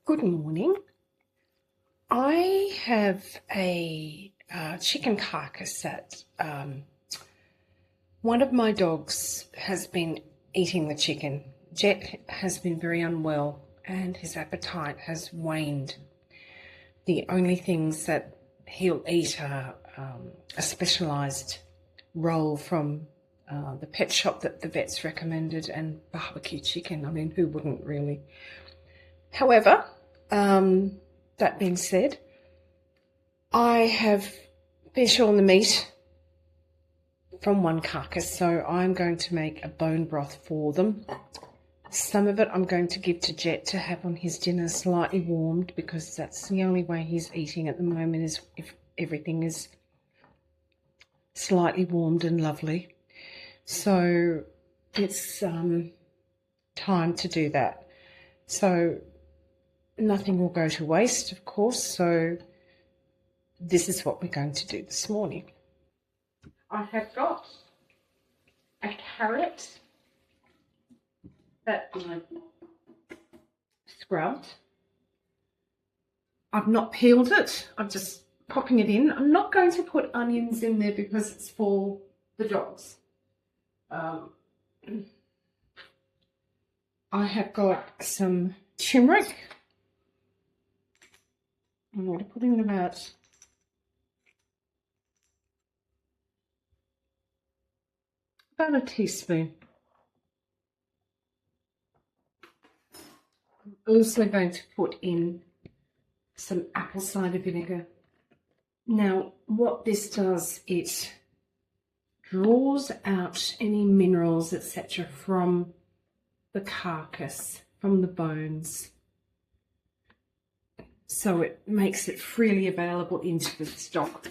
Good morning. I have a chicken carcass that one of my dogs has been eating the chicken. Jet has been very unwell and his appetite has waned. The only things that he'll eat are a specialised roll from the pet shop that the vet's recommended and barbecue chicken. I mean, who wouldn't really? However, that being said, I have been shorn the meat from one carcass, so I'm going to make a bone broth for them. Some of it I'm going to give to Jet to have on his dinner slightly warmed, because that's the only way he's eating at the moment, is if everything is slightly warmed and lovely. So it's time to do that. So nothing will go to waste, of course, so this is what we're going to do this morning. I have got a carrot that I've scrubbed. I've not peeled it, I'm just popping it in. I'm not going to put onions in there because it's for the dogs. I have got some turmeric. I'm going to put in about a teaspoon. I'm also going to put in some apple cider vinegar. Now, what this does, it draws out any minerals, etc., from the carcass, from the bones. So it makes it freely available into the stock.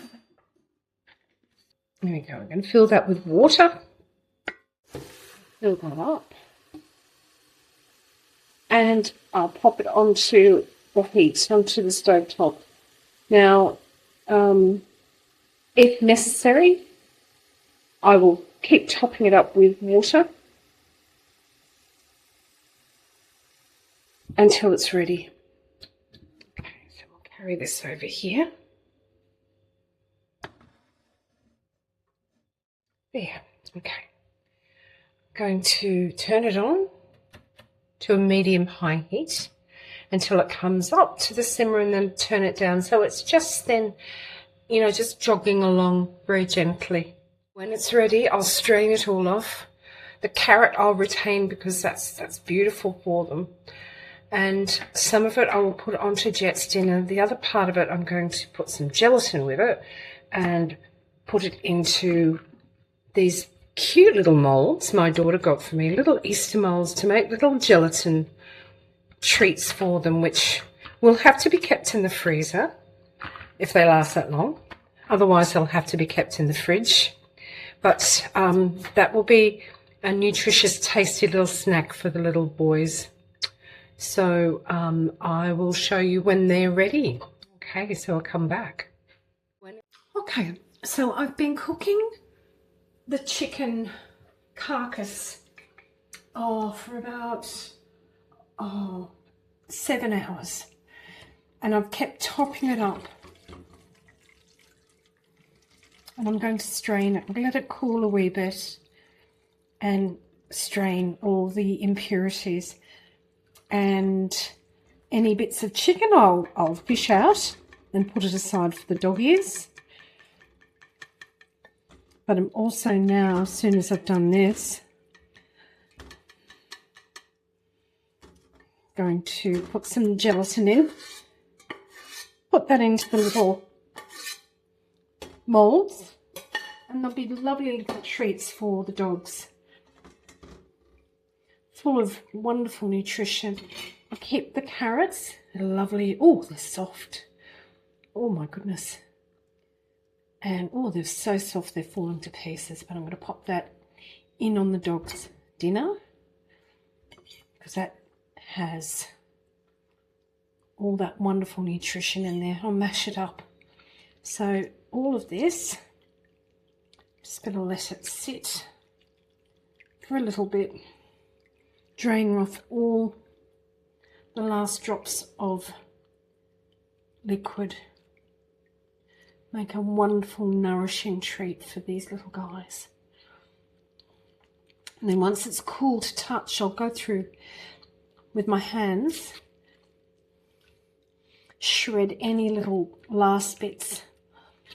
There we go. I'm going to fill that with water. Fill that up. And I'll pop it onto the heat, onto the stove top. Now, if necessary, I will keep topping it up with water until it's ready. Carry this over here. There, okay. I'm going to turn it on to a medium-high heat until it comes up to the simmer, and then turn it down. So it's just then, you know, just jogging along very gently. When it's ready, I'll strain it all off. The carrot I'll retain because that's beautiful for them. And some of it I will put onto Jet's dinner. The other part of it, I'm going to put some gelatin with it and put it into these cute little molds my daughter got for me, little Easter molds to make little gelatin treats for them, which will have to be kept in the freezer if they last that long. Otherwise, they'll have to be kept in the fridge. But that will be a nutritious, tasty little snack for the little boys. So I will show you when they're ready. Okay, so I'll come back. Okay, so I've been cooking the chicken carcass for about 7 hours. And I've kept topping it up. And I'm going to strain it. I'm going to let it cool a wee bit and strain all the impurities. And any bits of chicken I'll fish out and put it aside for the dog ears. But I'm also now, as soon as I've done this, going to put some gelatin in, put that into the little molds, and they'll be lovely little treats for the dogs. Full of wonderful nutrition. I keep the carrots, they're lovely. Oh, they're soft. Oh my goodness. And oh, they're so soft they're falling to pieces. But I'm going to pop that in on the dog's dinner because that has all that wonderful nutrition in there. I'll mash it up. So all of this, just going to let it sit for a little bit. Drain off all the last drops of liquid make a wonderful, nourishing treat for these little guys. And then once it's cool to touch, I'll go through with my hands, shred any little last bits.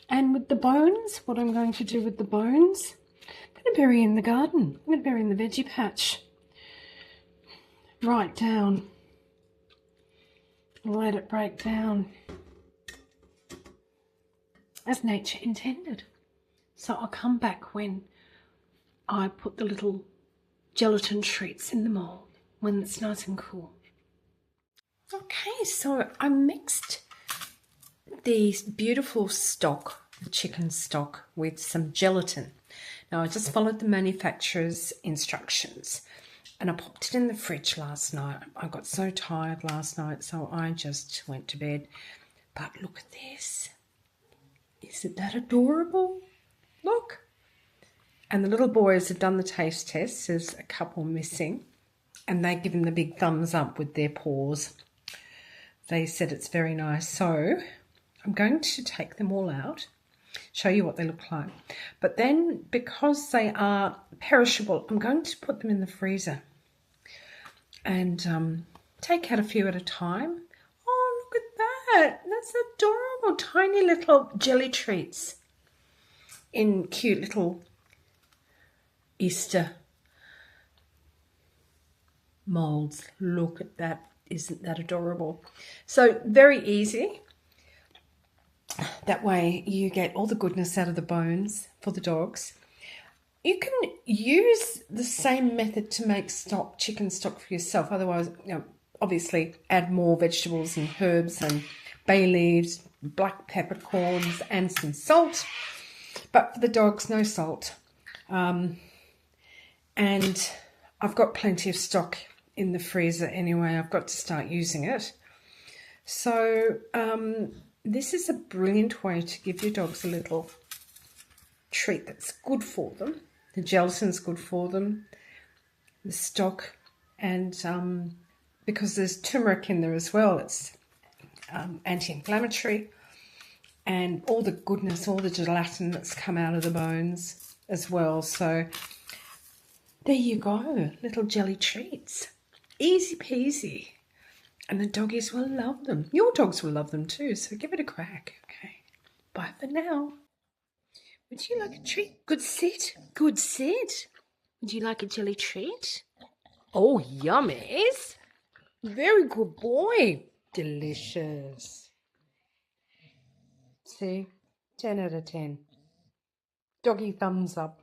And with the bones, what I'm going to do with the bones, I'm going to bury in the garden. I'm going to bury in the veggie patch. Right down. Let it break down as nature intended. So I'll come back when I put the little gelatin treats in the mould, when it's nice and cool. Okay, so I mixed the beautiful stock, the chicken stock, with some gelatin. Now I just followed the manufacturer's instructions and I popped it in the fridge last night. I got so tired last night, so I just went to bed. But look at this. Isn't that adorable? Look. And the little boys have done the taste test. There's a couple missing. And they give them the big thumbs up with their paws. They said it's very nice. So I'm going to take them all out, show you what they look like. But then, because they are perishable, I'm going to put them in the freezer and take out a few at a time. Oh, look at that. That's adorable. Tiny little jelly treats in cute little Easter molds. Look at that. Isn't that adorable? So very easy. That way you get all the goodness out of the bones for the dogs. You can use the same method to make stock, chicken stock for yourself. Otherwise, obviously add more vegetables and herbs and bay leaves, black peppercorns and some salt. But for the dogs, no salt. And I've got plenty of stock in the freezer anyway. I've got to start using it. So this is a brilliant way to give your dogs a little treat that's good for them. The gelatin's good for them, the stock, and because there's turmeric in there as well, it's anti-inflammatory, and all the goodness, all the gelatin that's come out of the bones as well. So there you go, little jelly treats. Easy peasy. And the doggies will love them. Your dogs will love them too, so give it a crack. Okay, bye for now. Would you like a treat? Good sit. Good sit. Would you like a jelly treat? Oh, yummies. Very good boy. Delicious. See? 10 out of 10. Doggy thumbs up.